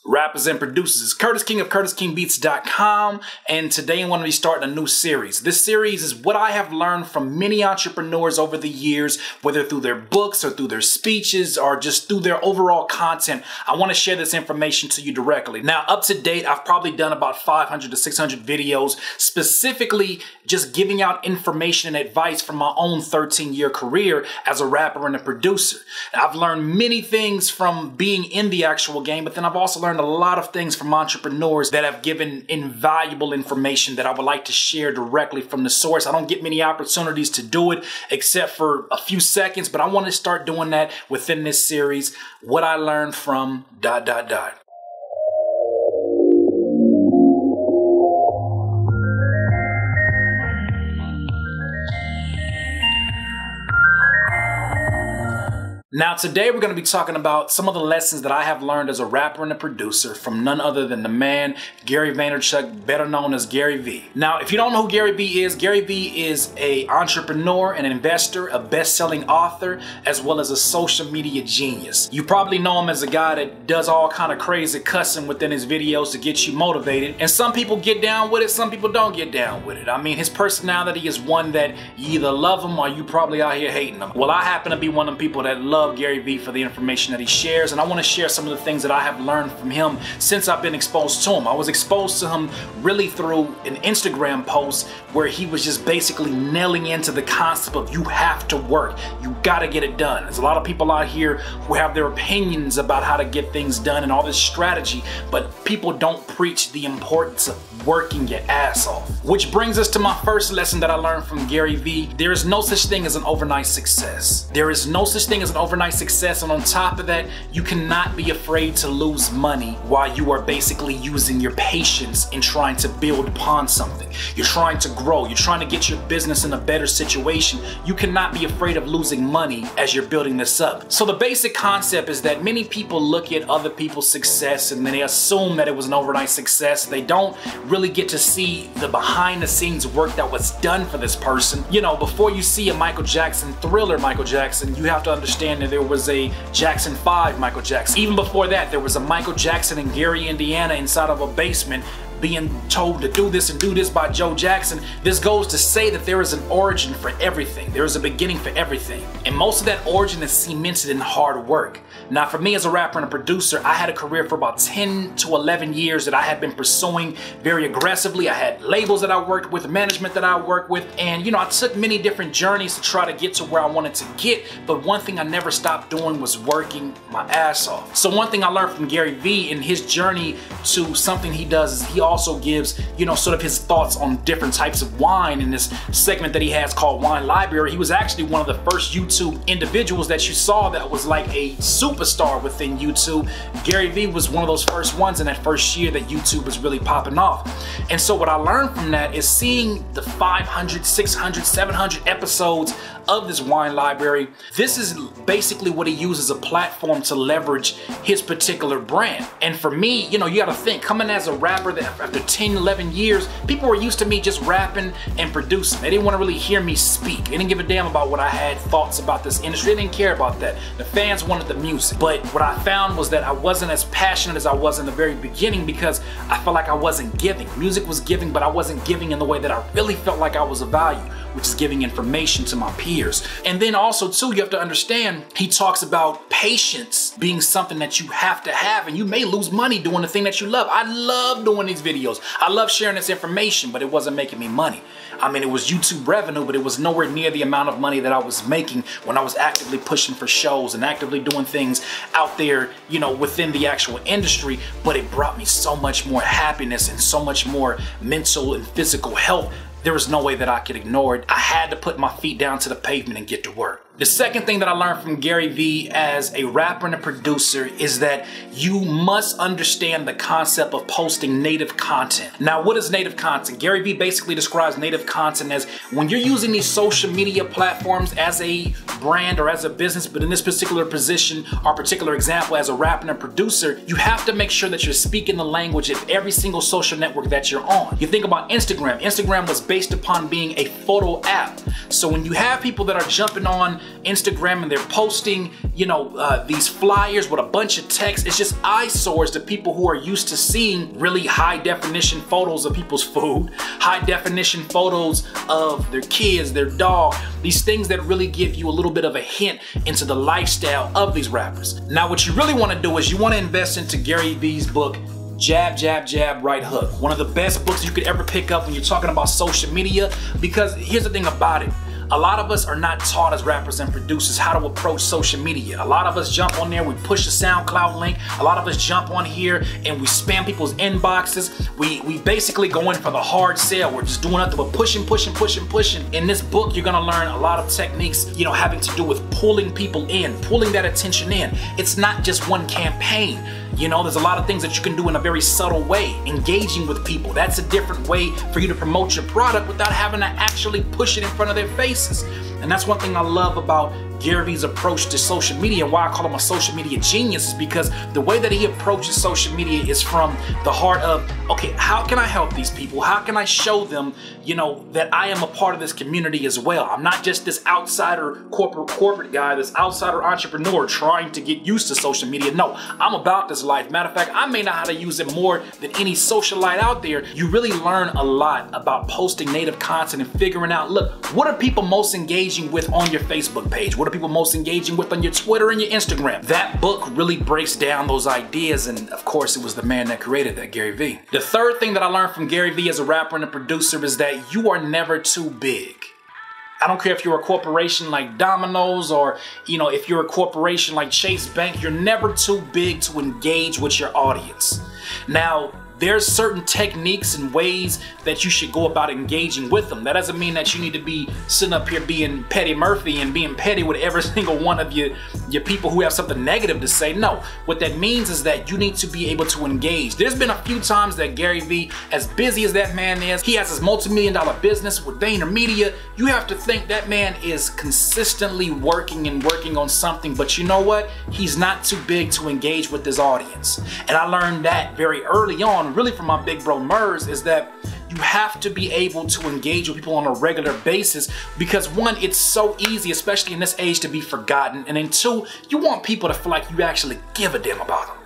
Rappers and producers. It's Curtis King of CurtisKingBeats.com, and today I'm going to be starting a new series. This series is what I have learned from many entrepreneurs over the years, whether through their books or through their speeches or just through their overall content. I want to share this information to you directly. Now, up to date, I've probably done about 500 to 600 videos, specifically just giving out information and advice from my own 13-year career as a rapper and a producer. I've learned many things from being in the actual game, but then I've also learned a lot of things from entrepreneurs that have given invaluable information that I would like to share directly from the source. I don't get many opportunities to do it except for a few seconds, but I want to start doing that within this series. What I learned from ... Now today we're going to be talking about some of the lessons that I have learned as a rapper and a producer from none other than the man, Gary Vaynerchuk, better known as Gary V. Now, if you don't know who Gary V is an entrepreneur, an investor, a best-selling author, as well as a social media genius. You probably know him as a guy that does all kind of crazy cussing within his videos to get you motivated. And some people get down with it, some people don't get down with it. I mean, his personality is one that you either love him or you probably out here hating him. Well, I happen to be one of them people that love Gary V for the information that he shares, and I want to share some of the things that I have learned from him since I've been exposed to him. I was exposed to him really through an Instagram post where he was just basically nailing into the concept of you have to work, you got to get it done. There's a lot of people out here who have their opinions about how to get things done and all this strategy, but people don't preach the importance of working your ass off. Which brings us to my first lesson that I learned from Gary V. There is no such thing as an overnight success. There is no such thing as an overnight success, and on top of that, you cannot be afraid to lose money while you are basically using your patience in trying to build upon something. You're trying to grow, you're trying to get your business in a better situation. You cannot be afraid of losing money as you're building this up. So the basic concept is that many people look at other people's success and then they assume that it was an overnight success. They don't really get to see the behind the scenes work that was done for this person. You know, before you see a Michael Jackson Thriller Michael Jackson, you have to understand that there was a Jackson 5 Michael Jackson. Even before that, there was a Michael Jackson in Gary, Indiana, inside of a basement being told to do this and do this by Joe Jackson. This goes to say that there is an origin for everything. There is a beginning for everything. And most of that origin is cemented in hard work. Now, for me as a rapper and a producer, I had a career for about 10 to 11 years that I had been pursuing very aggressively. I had labels that I worked with, management that I worked with, and you know, I took many different journeys to try to get to where I wanted to get, but one thing I never stopped doing was working my ass off. So one thing I learned from Gary V in his journey to something he does is he also gives, you know, sort of his thoughts on different types of wine in this segment that he has called Wine Library. He was actually one of the first YouTube individuals that you saw that was like a superstar within YouTube. Gary V was one of those first ones in that first year that YouTube was really popping off. And so what I learned from that is seeing the 500, 600, 700 episodes of this Wine Library. This is basically what he uses as a platform to leverage his particular brand. And for me, you know, you gotta think, coming as a rapper that after 10, 11 years, people were used to me just rapping and producing. They didn't want to really hear me speak. They didn't give a damn about what I had thoughts about this industry. They didn't care about that. The fans wanted the music. But what I found was that I wasn't as passionate as I was in the very beginning because I felt like I wasn't giving. Music was giving, but I wasn't giving in the way that I really felt like I was of value, which is giving information to my peers. And then also too, you have to understand, he talks about patience being something that you have to have, and you may lose money doing the thing that you love. I love doing these videos. I love sharing this information, but it wasn't making me money. I mean, it was YouTube revenue, but it was nowhere near the amount of money that I was making when I was actively pushing for shows and actively doing things out there, you know, within the actual industry. But it brought me so much more happiness and so much more mental and physical health. There was no way that I could ignore it. I had to put my feet down to the pavement and get to work. The second thing that I learned from Gary V as a rapper and a producer is that you must understand the concept of posting native content. Now, what is native content? Gary V basically describes native content as when you're using these social media platforms as a brand or as a business, but in this particular position or particular example as a rapper and a producer, you have to make sure that you're speaking the language of every single social network that you're on. You think about Instagram. Instagram was based upon being a photo app. So when you have people that are jumping on Instagram and they're posting, you know, these flyers with a bunch of text. It's just eyesores to people who are used to seeing really high definition photos of people's food, high definition photos of their kids, their dog, these things that really give you a little bit of a hint into the lifestyle of these rappers. Now, what you really want to do is you want to invest into Gary Vee's book, Jab, Jab, Jab, Right Hook. One of the best books you could ever pick up when you're talking about social media, because here's the thing about it. A lot of us are not taught as rappers and producers how to approach social media. A lot of us jump on there, we push the SoundCloud link. A lot of us jump on here and we spam people's inboxes. We basically go in for the hard sell. We're just doing nothing but pushing. In this book, you're gonna learn a lot of techniques, you know, having to do with pulling people in, pulling that attention in. It's not just one campaign. You know, there's a lot of things that you can do in a very subtle way, engaging with people. That's a different way for you to promote your product without having to actually push it in front of their faces. And that's one thing I love about Gary Vee's approach to social media, and why I call him a social media genius, is because the way that he approaches social media is from the heart of, okay, how can I help these people? How can I show them, you know, that I am a part of this community as well? I'm not just this outsider corporate guy, this outsider entrepreneur trying to get used to social media. No, I'm about this life. Matter of fact, I may know how to use it more than any socialite out there. You really learn a lot about posting native content and figuring out, look, what are people most engaging with on your Facebook page? What are people most engaging with on your Twitter and your Instagram? That book really breaks down those ideas, and of course it was the man that created that, Gary Vee. The third thing that I learned from Gary Vee as a rapper and a producer is that you are never too big. I don't care if you're a corporation like Domino's, or, you know, if you're a corporation like Chase Bank, you're never too big to engage with your audience. Now, there's certain techniques and ways that you should go about engaging with them. That doesn't mean that you need to be sitting up here being Petty Murphy and being petty with every single one of your people who have something negative to say. No, what that means is that you need to be able to engage. There's been a few times that Gary Vee, as busy as that man is, he has his multi-million-dollar business with Vaynermedia. You have to think that man is consistently working on something, but you know what? He's not too big to engage with his audience. And I learned that very early on, really from my big bro Murs, is that you have to be able to engage with people on a regular basis, because one, it's so easy, especially in this age, to be forgotten, and then two, you want people to feel like you actually give a damn about them.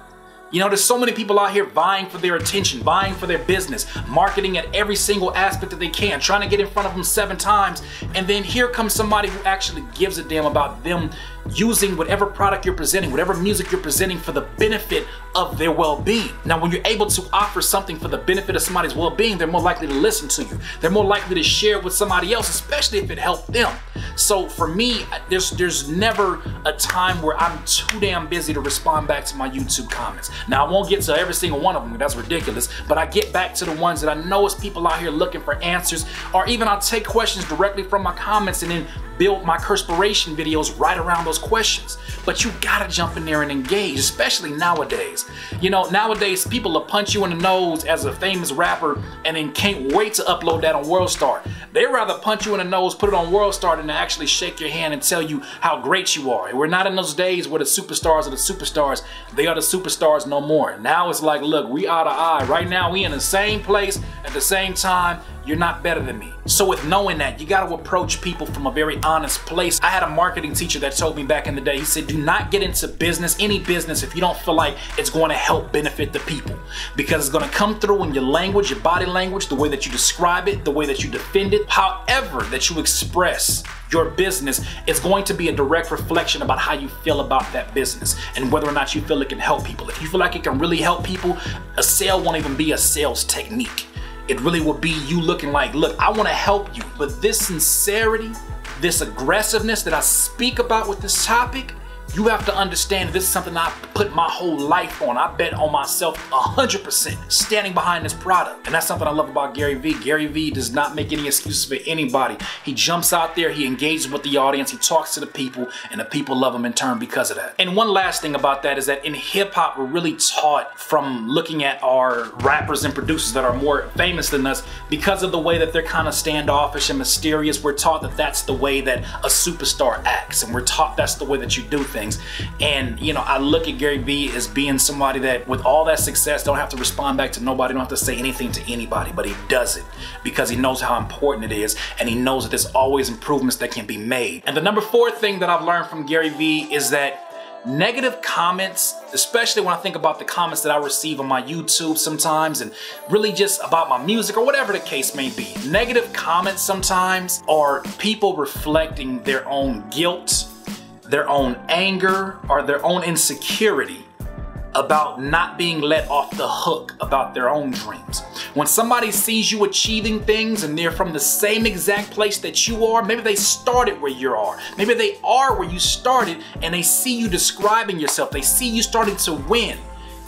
You know, there's so many people out here vying for their attention, vying for their business, marketing at every single aspect that they can, trying to get in front of them 7 times, and then here comes somebody who actually gives a damn about them using whatever product you're presenting, whatever music you're presenting, for the benefit of their well-being. Now, when you're able to offer something for the benefit of somebody's well-being, they're more likely to listen to you. They're more likely to share it with somebody else, especially if it helped them. So for me, there's never a time where I'm too damn busy to respond back to my YouTube comments. Now, I won't get to every single one of them, that's ridiculous, but I get back to the ones that I know is people out here looking for answers, or even I'll take questions directly from my comments and then build my Curspiration videos right around those questions. But you gotta jump in there and engage, especially nowadays. You know, nowadays people will punch you in the nose as a famous rapper and then can't wait to upload that on WorldStar. They'd rather punch you in the nose, put it on WorldStar, than to actually shake your hand and tell you how great you are. And we're not in those days where the superstars are the superstars. They are the superstars no more. Now it's like, look, we eye to eye. Right now we in the same place at the same time. You're not better than me. So with knowing that, you got to approach people from a very honest place. I had a marketing teacher that told me back in the day, he said, do not get into business, any business, if you don't feel like it's going to help benefit the people. Because it's going to come through in your language, your body language, the way that you describe it, the way that you defend it, however that you express your business is going to be a direct reflection about how you feel about that business and whether or not you feel it can help people. If you feel like it can really help people, a sale won't even be a sales technique. It really will be you looking like, look, I want to help you, but this sincerity, this aggressiveness that I speak about with this topic, you have to understand this is something I put my whole life on. I bet on myself 100% standing behind this product. And that's something I love about Gary Vee. Gary Vee does not make any excuses for anybody. He jumps out there, he engages with the audience, he talks to the people, and the people love him in turn because of that. And one last thing about that is that in hip hop, we're really taught from looking at our rappers and producers that are more famous than us, because of the way that they're kind of standoffish and mysterious. We're taught that that's the way that a superstar acts, and we're taught that's the way that you do things. things. And you know, I look at Gary Vee as being somebody that with all that success don't have to respond back to nobody, don't have to say anything to anybody, but he does it because he knows how important it is, and he knows that there's always improvements that can be made. And the number 4 thing that I've learned from Gary Vee is that negative comments, especially when I think about the comments that I receive on my YouTube sometimes, and really just about my music or whatever the case may be, negative comments sometimes are people reflecting their own guilt, their own anger, or their own insecurity about not being let off the hook about their own dreams. When somebody sees you achieving things and they're from the same exact place that you are, maybe they started where you are, maybe they are where you started, and they see you describing yourself, they see you starting to win.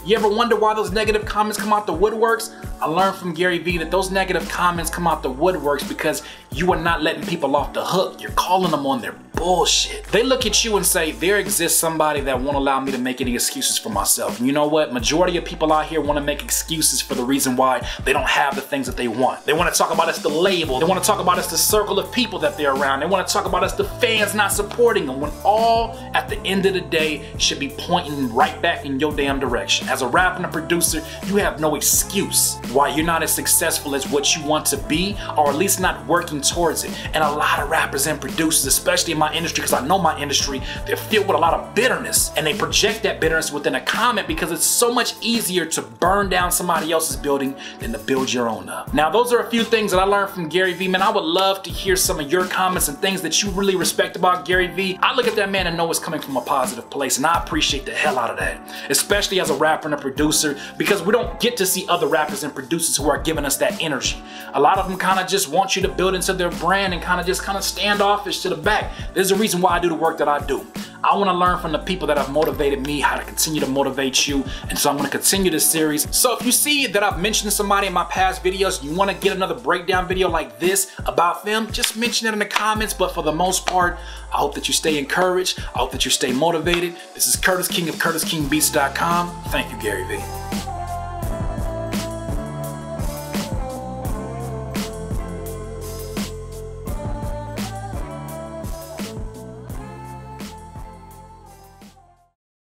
You ever wonder why those negative comments come out the woodworks? I learned from Gary Vee that those negative comments come out the woodworks because you are not letting people off the hook. You're calling them on their bullshit. They look at you and say, there exists somebody that won't allow me to make any excuses for myself. And you know what? Majority of people out here want to make excuses for the reason why they don't have the things that they want. They want to talk about it's the label. They want to talk about it's the circle of people that they're around. They want to talk about it's the fans not supporting them, when all at the end of the day should be pointing right back in your damn direction. As a rapper and a producer, you have no excuse why you're not as successful as what you want to be, or at least not working towards it. And a lot of rappers and producers, especially in my industry, because I know my industry, they're filled with a lot of bitterness, and they project that bitterness within a comment because it's so much easier to burn down somebody else's building than to build your own up. Now, those are a few things that I learned from Gary Vee. Man, I would love to hear some of your comments and things that you really respect about Gary Vee. I look at that man and know it's coming from a positive place, and I appreciate the hell out of that, especially as a rapper and a producer, because we don't get to see other rappers and producers who are giving us that energy. A lot of them kind of just want you to build into their brand and kind of standoffish to the back. There's a reason why I do the work that I do. I want to learn from the people that have motivated me how to continue to motivate you, and so I'm going to continue this series. So if you see that I've mentioned somebody in my past videos, you want to get another breakdown video like this about them, just mention it in the comments. But for the most part, I hope that you stay encouraged. I hope that you stay motivated. This is Curtis King of CurtisKingBeats.com. Thank you, Gary Vee.